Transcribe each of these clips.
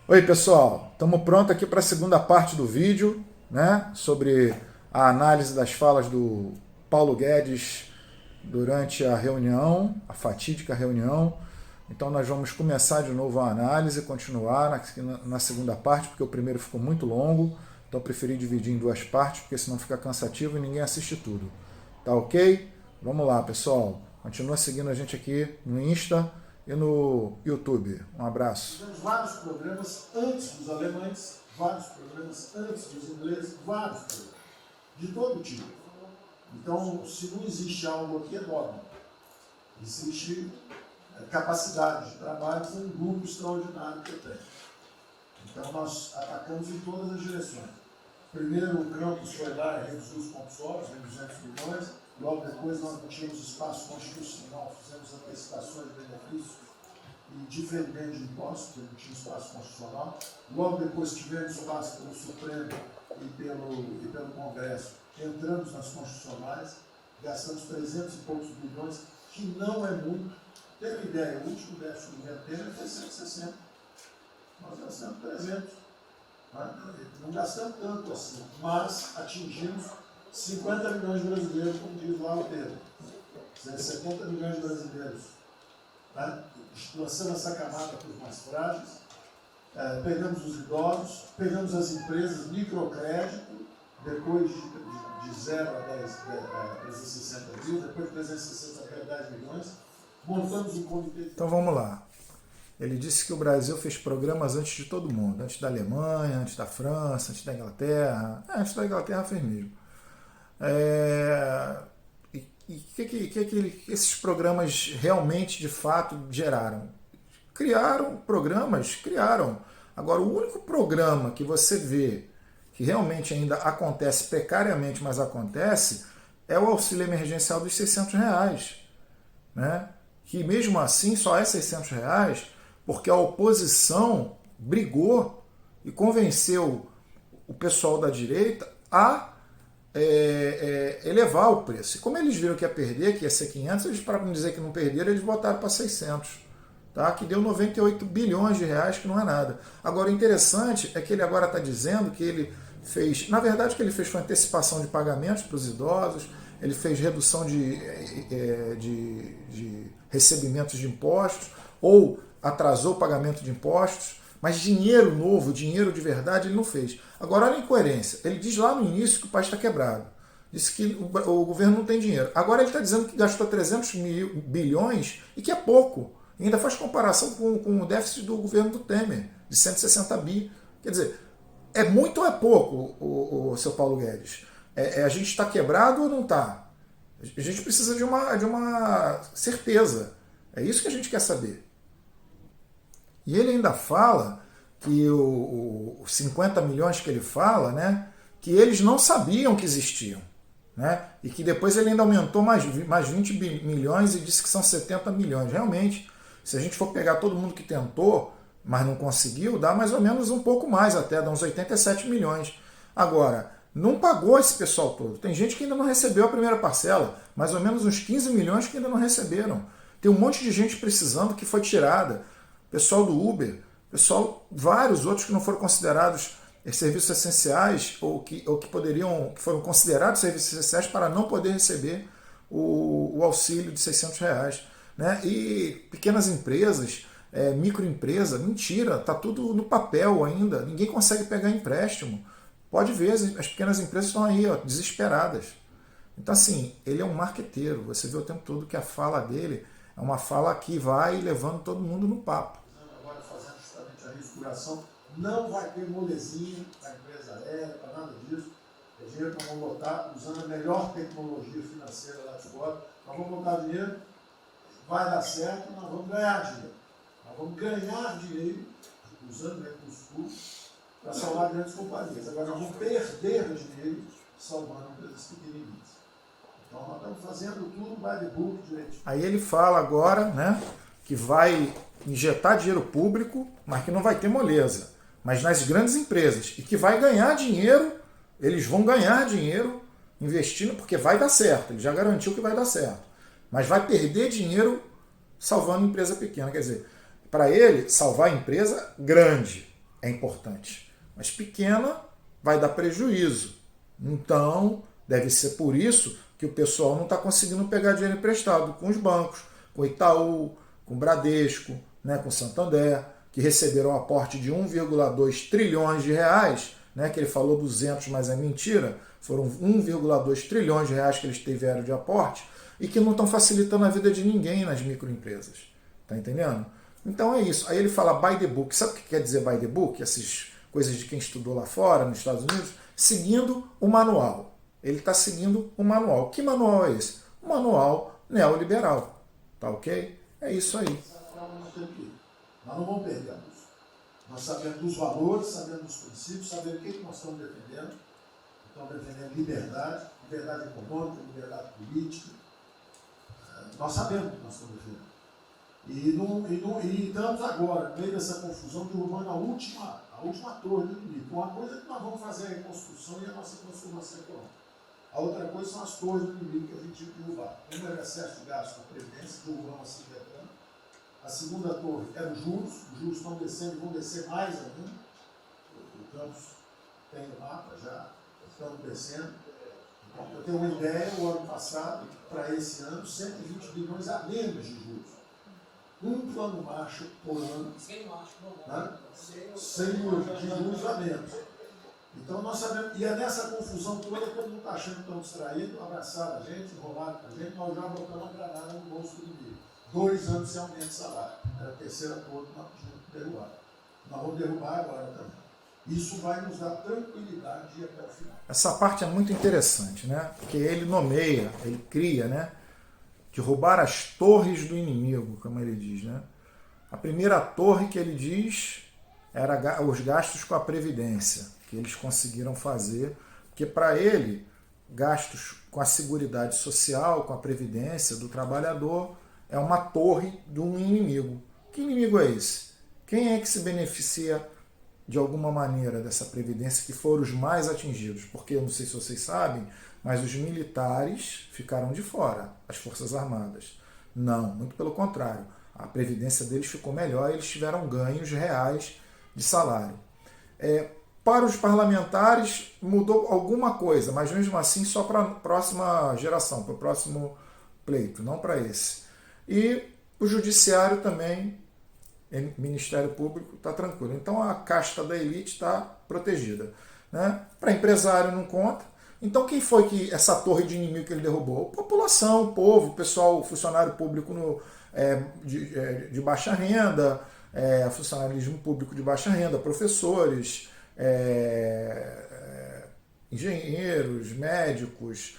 Oi pessoal, estamos prontos aqui para a segunda parte do vídeo, né, sobre a análise das falas do Paulo Guedes durante a reunião, a fatídica reunião. Então nós vamos começar de novo a análise, continuar na segunda parte, porque o primeiro ficou muito longo, então eu preferi dividir em duas partes, porque senão fica cansativo e ninguém assiste tudo. Tá ok? Vamos lá pessoal, continua seguindo a gente aqui no Insta e no YouTube. Um abraço. Tivemos vários programas antes dos alemães, vários programas antes dos ingleses, vários programas, de todo tipo. Então, se não existe algo aqui, é dogma. Existe capacidade de trabalho com um grupo extraordinário que eu tenho. Então, nós atacamos em todas as direções. Primeiro, o campus foi lá e reduziu os compulsórios, em 200 milhões. Logo depois, nós não tínhamos espaço constitucional, fizemos antecipações de benefícios e diferimento de impostos, porque não tinha espaço constitucional. Logo depois, tivemos espaço pelo Supremo e pelo Congresso. Entramos nas constitucionais, gastamos 300 e poucos bilhões, que não é muito. Tem uma ideia, o último déficit do governo Temer foi 160. Nós gastamos 300. Não gastamos tanto assim, mas atingimos 50 milhões de brasileiros, como diz lá o Pedro. 70 milhões de brasileiros. Lançando essa camada para os mais frágeis. Pegamos os idosos, pegamos as empresas, microcrédito, depois de 0 a 360 mil, depois de 360 a 10 milhões. Montamos um comitê. Então vamos lá. Ele disse que o Brasil fez programas antes de todo mundo, antes da Alemanha, antes da França, antes da Inglaterra. Antes da Inglaterra fez mesmo. E que esses programas realmente, de fato, geraram? Criaram programas, criaram. Agora, o único programa que você vê que realmente ainda acontece precariamente, mas acontece, é o auxílio emergencial dos R$600, né? Que mesmo assim só é R$600 porque a oposição brigou e convenceu o pessoal da direita a elevar o preço. E como eles viram que ia perder, que ia ser 500, eles, para não dizer que não perderam, eles botaram para 600, tá? Que deu 98 bilhões de reais, que não é nada. Agora, o interessante é que ele agora está dizendo que ele fez, na verdade, o que ele fez foi antecipação de pagamentos para os idosos, ele fez redução de recebimentos de impostos, ou atrasou o pagamento de impostos, mas dinheiro novo, dinheiro de verdade, ele não fez. Agora, olha a incoerência. Ele diz lá no início que o país está quebrado. Disse que o governo não tem dinheiro. Agora ele está dizendo que gastou 300 bilhões e que é pouco. E ainda faz comparação com o déficit do governo do Temer, de 160 bi. Quer dizer, é muito ou é pouco, o seu Paulo Guedes? A gente está quebrado ou não está? A gente precisa de uma certeza. É isso que a gente quer saber. E ele ainda fala que os 50 milhões que ele fala, né, que eles não sabiam que existiam. Né, e que depois ele ainda aumentou mais 20 milhões e disse que são 70 milhões. Realmente, se a gente for pegar todo mundo que tentou, mas não conseguiu, dá mais ou menos um pouco mais até, dá uns 87 milhões. Agora, não pagou esse pessoal todo. Tem gente que ainda não recebeu a primeira parcela, mais ou menos uns 15 milhões que ainda não receberam. Tem um monte de gente precisando que foi tirada. Pessoal do Uber, vários outros que não foram considerados serviços essenciais ou que foram considerados serviços essenciais para não poder receber o auxílio de R$600. Né? E pequenas empresas, microempresa, mentira, está tudo no papel ainda, ninguém consegue pegar empréstimo. Pode ver, as pequenas empresas estão aí, ó, desesperadas. Então, assim, ele é um marqueteiro, você vê o tempo todo que a fala dele é uma fala que vai levando todo mundo no papo. Agora fazendo justamente a reestruturação, não vai ter molezinha para a empresa aérea, para nada disso. É dinheiro que nós vamos botar usando a melhor tecnologia financeira lá de fora. Nós vamos botar dinheiro, vai dar certo, nós vamos ganhar dinheiro. Nós vamos ganhar dinheiro usando recursos públicos para salvar grandes companhias. Agora nós vamos perder dinheiro salvando empresas pequenininhas. Então nós estamos fazendo tudo by the book direitinho. Aí ele fala agora, né, que vai injetar dinheiro público, mas que não vai ter moleza, mas nas grandes empresas, e que vai ganhar dinheiro, eles vão ganhar dinheiro investindo, porque vai dar certo, ele já garantiu que vai dar certo, mas vai perder dinheiro salvando empresa pequena. Quer dizer, para ele, salvar a empresa grande, é importante, mas pequena vai dar prejuízo. Então, deve ser por isso que o pessoal não está conseguindo pegar dinheiro emprestado com os bancos, com o Itaú, com o Bradesco, né, com o Santander, que receberam um aporte de 1,2 trilhões de reais, né, que ele falou 200, mas é mentira, foram 1,2 trilhões de reais que eles tiveram de aporte e que não estão facilitando a vida de ninguém nas microempresas. Tá entendendo? Então é isso. Aí ele fala by the book. Sabe o que quer dizer by the book? Essas coisas de quem estudou lá fora, nos Estados Unidos, seguindo o manual. Ele está seguindo o manual. Que manual é esse? O manual neoliberal. Tá ok? É isso aí. Nós não vamos perder a luz. Nós sabemos dos valores, sabemos dos princípios, sabemos o que nós estamos defendendo. Estamos defendendo liberdade, liberdade econômica, liberdade política. Nós sabemos o que nós estamos defendendo. E estamos agora, no meio dessa confusão, derrubando a última torre do inimigo. Uma coisa é que nós vamos fazer a reconstrução e a nossa transformação econômica. A outra coisa são as torres do inimigo que a gente tinha que derrubar. Uma era o excesso de gasto com a Previdência, derrubamos assim veterano. A segunda torre era os juros estão descendo e vão descer mais ainda. O Campos tem o mapa já, estamos descendo. Então, eu tenho uma ideia, o ano passado, para esse ano, 120 bilhões a menos de juros. Um plano Marshall por ano, né? 100 de juros a menos. Então nós sabemos, e é nessa confusão toda que todo mundo está achando que estão distraídos, abraçaram a gente, enrolaram a gente, nós já botamos a granada no bolso do inimigo. 2 anos sem aumento de salário. Era a terceira torre que nós tínhamos que derrubar. Nós vamos derrubar agora também. Isso vai nos dar tranquilidade de ir até o final. Essa parte é muito interessante, né? Porque ele nomeia, ele cria, né? De roubar as torres do inimigo, como ele diz, né? A primeira torre que ele diz era os gastos com a Previdência, que eles conseguiram fazer, porque para ele, gastos com a Seguridade Social, com a Previdência do trabalhador, é uma torre de um inimigo. Que inimigo é esse? Quem é que se beneficia de alguma maneira dessa Previdência que foram os mais atingidos? Porque eu não sei se vocês sabem, mas os militares ficaram de fora, as Forças Armadas. Não, muito pelo contrário. A Previdência deles ficou melhor, eles tiveram ganhos reais de salário. Para os parlamentares mudou alguma coisa, mas mesmo assim só para a próxima geração, para o próximo pleito, não para esse. E o judiciário também, o Ministério Público, está tranquilo. Então a casta da elite está protegida, né? Para empresário não conta. Então quem foi que essa torre de inimigo que ele derrubou? A população, o povo, o pessoal, o funcionário público de baixa renda, funcionalismo público de baixa renda, professores, engenheiros, médicos,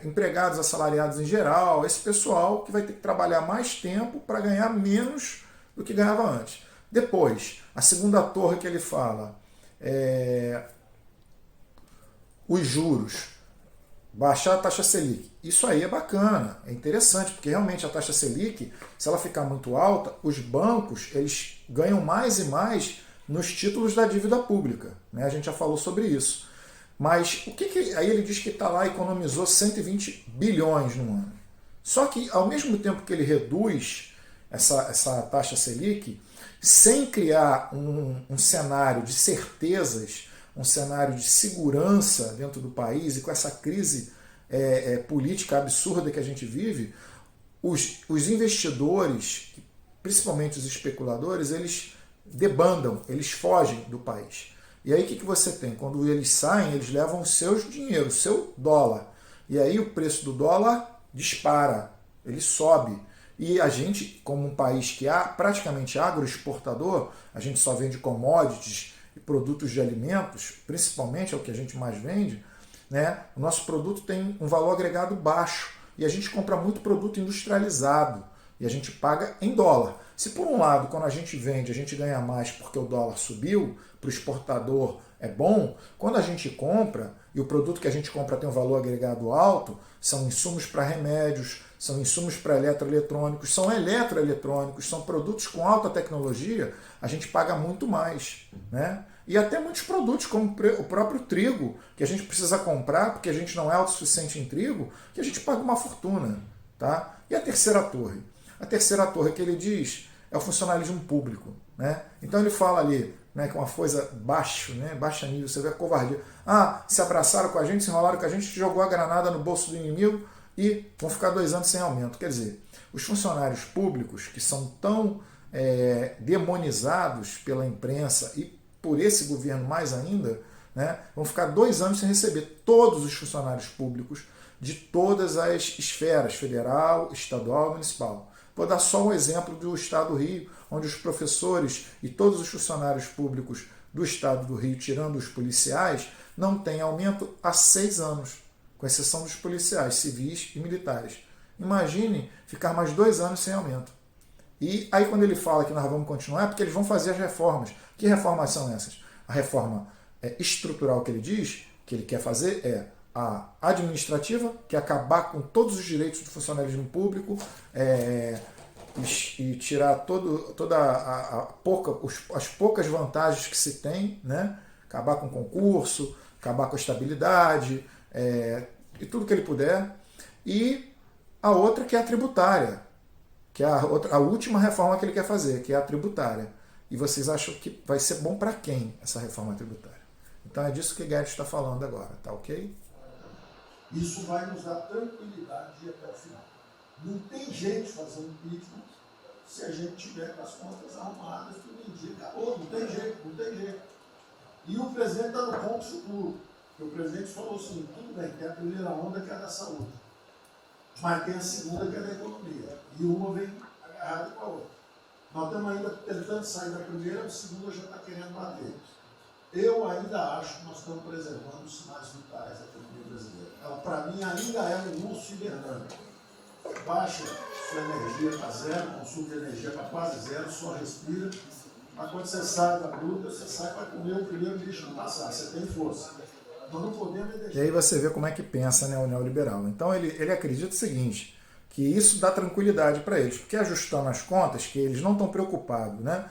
empregados assalariados em geral, esse pessoal que vai ter que trabalhar mais tempo para ganhar menos do que ganhava antes. Depois, a segunda torre que ele fala, os juros, baixar a taxa Selic. Isso aí é bacana, é interessante, porque realmente a taxa Selic, se ela ficar muito alta, os bancos eles ganham mais e mais nos títulos da dívida pública, né? A gente já falou sobre isso. Mas o que aí ele diz que está lá, economizou 120 bilhões no ano. Só que ao mesmo tempo que ele reduz essa taxa Selic, sem criar um cenário de certezas, um cenário de segurança dentro do país, e com essa crise política absurda que a gente vive, os investidores, principalmente os especuladores, eles debandam, eles fogem do país. E aí o que você tem? Quando eles saem, eles levam os seus dinheiros, o seu dólar. E aí o preço do dólar dispara, ele sobe. E a gente, como um país que é praticamente agroexportador, a gente só vende commodities e produtos de alimentos, principalmente é o que a gente mais vende, né? O nosso produto tem um valor agregado baixo e a gente compra muito produto industrializado e a gente paga em dólar. Se por um lado, quando a gente vende, a gente ganha mais porque o dólar subiu, para o exportador é bom, quando a gente compra, e o produto que a gente compra tem um valor agregado alto, são insumos para remédios, são insumos para eletroeletrônicos, são produtos com alta tecnologia, a gente paga muito mais, né? E até muitos produtos, como o próprio trigo, que a gente precisa comprar, porque a gente não é autossuficiente em trigo, que a gente paga uma fortuna, tá? E a terceira torre? A terceira torre que ele diz é o funcionalismo público, né? Então ele fala ali né, que é uma coisa baixo, né, baixa nível, você vê a covardia. Ah, se abraçaram com a gente, se enrolaram com a gente, jogou a granada no bolso do inimigo e vão ficar 2 anos sem aumento. Quer dizer, os funcionários públicos que são tão demonizados pela imprensa e por esse governo mais ainda, né, vão ficar 2 anos sem receber. Todos os funcionários públicos de todas as esferas, federal, estadual e municipal. Vou dar só um exemplo do Estado do Rio, onde os professores e todos os funcionários públicos do Estado do Rio, tirando os policiais, não têm aumento há 6 anos, com exceção dos policiais civis e militares. Imagine ficar mais 2 anos sem aumento. E aí quando ele fala que nós vamos continuar, é porque eles vão fazer as reformas. Que reformas são essas? A reforma estrutural que ele diz, que ele quer fazer a administrativa, que é acabar com todos os direitos do funcionalismo público e tirar as poucas vantagens que se tem, né? Acabar com o concurso, acabar com a estabilidade e tudo que ele puder. E a outra que é a tributária, que é a última reforma que ele quer fazer, que é a tributária. E vocês acham que vai ser bom para quem essa reforma tributária? Então é disso que Guedes está falando agora, tá ok? Isso vai nos dar tranquilidade até o final. Não tem jeito de fazer um impeachment se a gente tiver com as contas arrumadas, tudo em dia. Acabou, não tem jeito. E o presidente está no ponto futuro. O presidente falou assim, tudo bem, tem a primeira onda que é da saúde, mas tem a segunda que é da economia. E uma vem agarrada com a outra. Nós estamos ainda tentando sair da primeira, a segunda já está querendo bater. Eu ainda acho que nós estamos preservando os sinais vitais da economia brasileira. Ela, para mim, ainda é um urso hibernando. Baixa sua energia para zero, consumo de energia para quase zero, só respira. Mas quando você sai da gruta, você sai para comer o primeiro bicho que passar. Você tem força. Nós não podemos deixar. E aí você vê como é que pensa, né, o neoliberal. Então ele acredita o seguinte, que isso dá tranquilidade para eles, porque ajustando as contas, que eles não estão preocupados, né,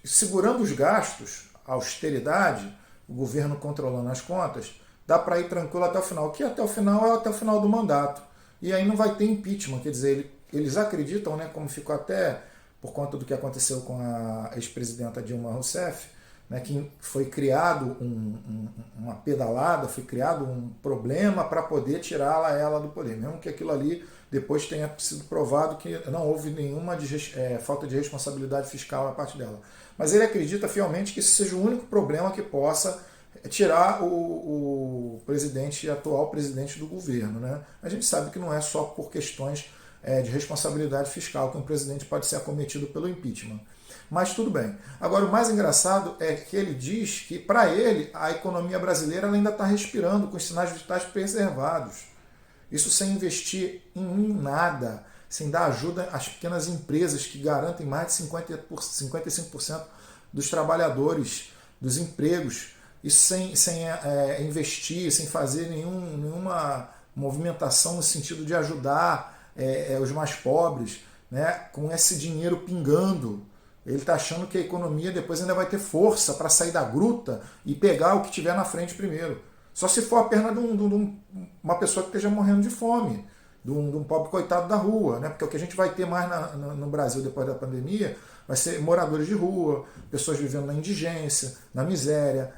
segurando os gastos, a austeridade, o governo controlando as contas, dá para ir tranquilo até o final, que até o final é até o final do mandato. E aí não vai ter impeachment, quer dizer, eles acreditam, né, como ficou até por conta do que aconteceu com a ex-presidenta Dilma Rousseff, né, que foi criado uma pedalada, foi criado um problema para poder tirá-la ela do poder, mesmo que aquilo ali depois tenha sido provado que não houve nenhuma falta de responsabilidade fiscal na parte dela. Mas ele acredita fielmente que isso seja o único problema que possa tirar o presidente, atual presidente do governo, né? A gente sabe que não é só por questões de responsabilidade fiscal que um presidente pode ser acometido pelo impeachment. Mas tudo bem. Agora, o mais engraçado é que ele diz que, para ele, a economia brasileira ainda está respirando com os sinais vitais preservados. Isso sem investir em nada, sem dar ajuda às pequenas empresas que garantem mais de 55% dos trabalhadores, dos empregos. Isso sem investir, sem fazer nenhuma movimentação no sentido de ajudar os mais pobres, né, com esse dinheiro pingando. Ele está achando que a economia depois ainda vai ter força para sair da gruta e pegar o que tiver na frente primeiro. Só se for a perna de uma pessoa que esteja morrendo de fome, de um pobre coitado da rua, né? Porque o que a gente vai ter mais no Brasil depois da pandemia vai ser moradores de rua, pessoas vivendo na indigência, na miséria,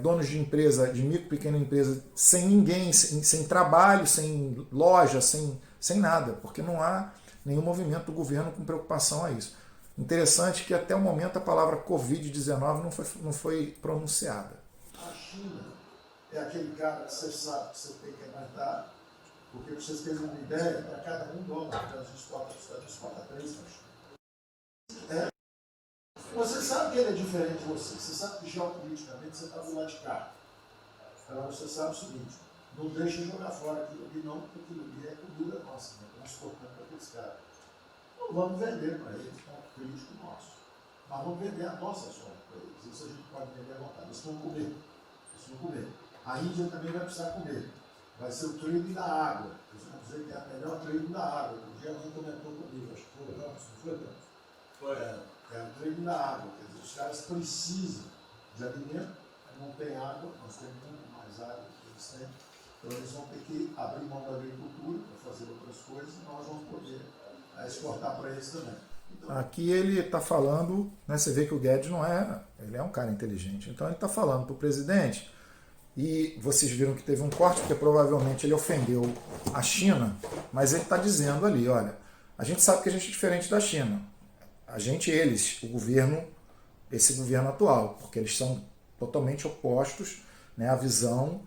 donos de empresa, de micro e pequena empresa, sem ninguém, sem trabalho, sem loja, sem nada, porque não há nenhum movimento do governo com preocupação a isso. Interessante que até o momento a palavra Covid-19 não foi pronunciada. A China é aquele cara que você sabe que você tem que aguentar, porque para vocês terem uma ideia, para cada $1 que a gente exporta 3 na China. Você sabe que ele é diferente de você sabe que geopoliticamente você está do lado de cá. Então você sabe o seguinte, não deixa jogar fora aquilo ali não, porque aquilo ali é comida nossa, né? Estamos exportando para aqueles caras. Não vamos vender para eles, é um crítico nosso. Mas vamos vender a nossa soja para eles. Isso a gente pode vender à vontade. Eles vão comer. A Índia também vai precisar comer. Vai ser o trading da água. Eles vão dizer que é a melhor trading da água. Um dia alguém comentou comigo, acho que foi, não foi? É o trading da água. Quer dizer, os caras precisam de alimento, não tem água, nós temos muito mais água que eles têm. Então eles vão ter que abrir mão da agricultura para fazer outras coisas e nós vamos poder exportar para eles também. Então, aqui ele está falando, né, você vê que o Guedes não é ele é um cara inteligente. Então ele está falando para o presidente, e vocês viram que teve um corte, porque provavelmente ele ofendeu a China, mas ele está dizendo ali, olha, a gente sabe que a gente é diferente da China. Eles, o governo, esse governo atual, porque eles são totalmente opostos, né, à visão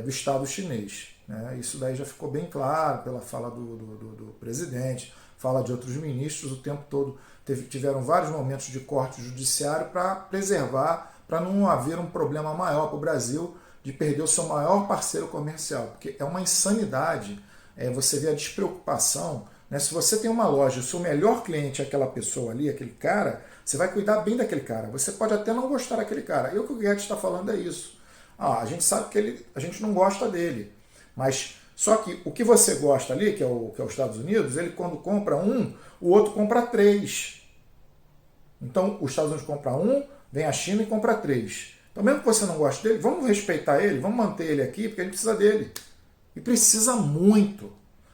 do Estado chinês. Né? Isso daí já ficou bem claro pela fala do presidente, fala de outros ministros, o tempo todo tiveram vários momentos de corte judiciário para preservar, para não haver um problema maior para o Brasil de perder o seu maior parceiro comercial, porque é uma insanidade você ver a despreocupação. Né? Se você tem uma loja, o seu melhor cliente é aquela pessoa ali, aquele cara, você vai cuidar bem daquele cara. Você pode até não gostar daquele cara. E o que o Guedes está falando é isso. A gente sabe que a gente não gosta dele, mas só que o que você gosta ali, que é os Estados Unidos, ele quando compra um, o outro compra 3. Então os Estados Unidos compra um, vem a China e compra 3. Então mesmo que você não goste dele, vamos respeitar ele, vamos manter ele aqui, porque a gente precisa dele. E precisa muito.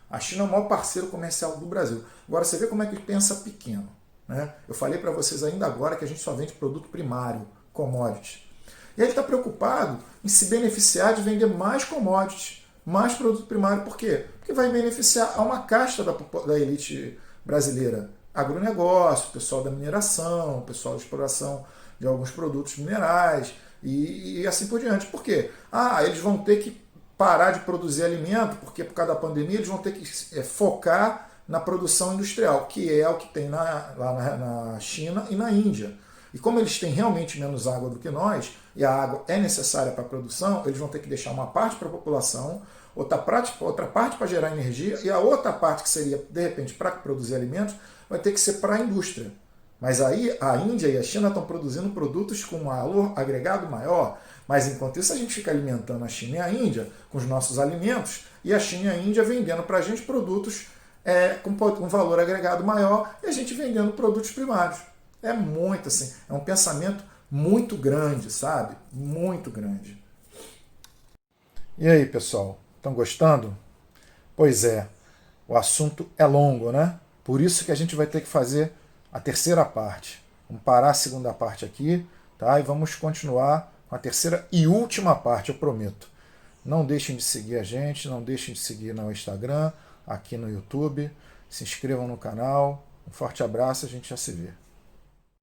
A China é o maior parceiro comercial do Brasil. Agora você vê como é que ele pensa pequeno. Né? Eu falei para vocês ainda agora que a gente só vende produto primário, commodities. E ele está preocupado em se beneficiar de vender mais commodities, mais produto primário. Por quê? Porque vai beneficiar a uma casta da elite brasileira. Agronegócio, pessoal da mineração, pessoal da exploração de alguns produtos minerais e assim por diante. Por quê? Eles vão ter que parar de produzir alimento, porque por causa da pandemia eles vão ter que focar na produção industrial, que é o que tem lá na China e na Índia. E como eles têm realmente menos água do que nós, e a água é necessária para a produção, eles vão ter que deixar uma parte para a população, outra parte para gerar energia, e a outra parte que seria, de repente, para produzir alimentos, vai ter que ser para a indústria. Mas aí a Índia e a China estão produzindo produtos com um valor agregado maior, mas enquanto isso a gente fica alimentando a China e a Índia com os nossos alimentos, e a China e a Índia vendendo para a gente produtos com valor agregado maior, e a gente vendendo produtos primários. É muito assim, é um pensamento muito grande, sabe? Muito grande. E aí, pessoal, estão gostando? Pois é, o assunto é longo, né? Por isso que a gente vai ter que fazer a terceira parte. Vamos parar a segunda parte aqui, tá? E vamos continuar com a terceira e última parte, eu prometo. Não deixem de seguir a gente, não deixem de seguir no Instagram, aqui no YouTube. Se inscrevam no canal. Um forte abraço, a gente já se vê.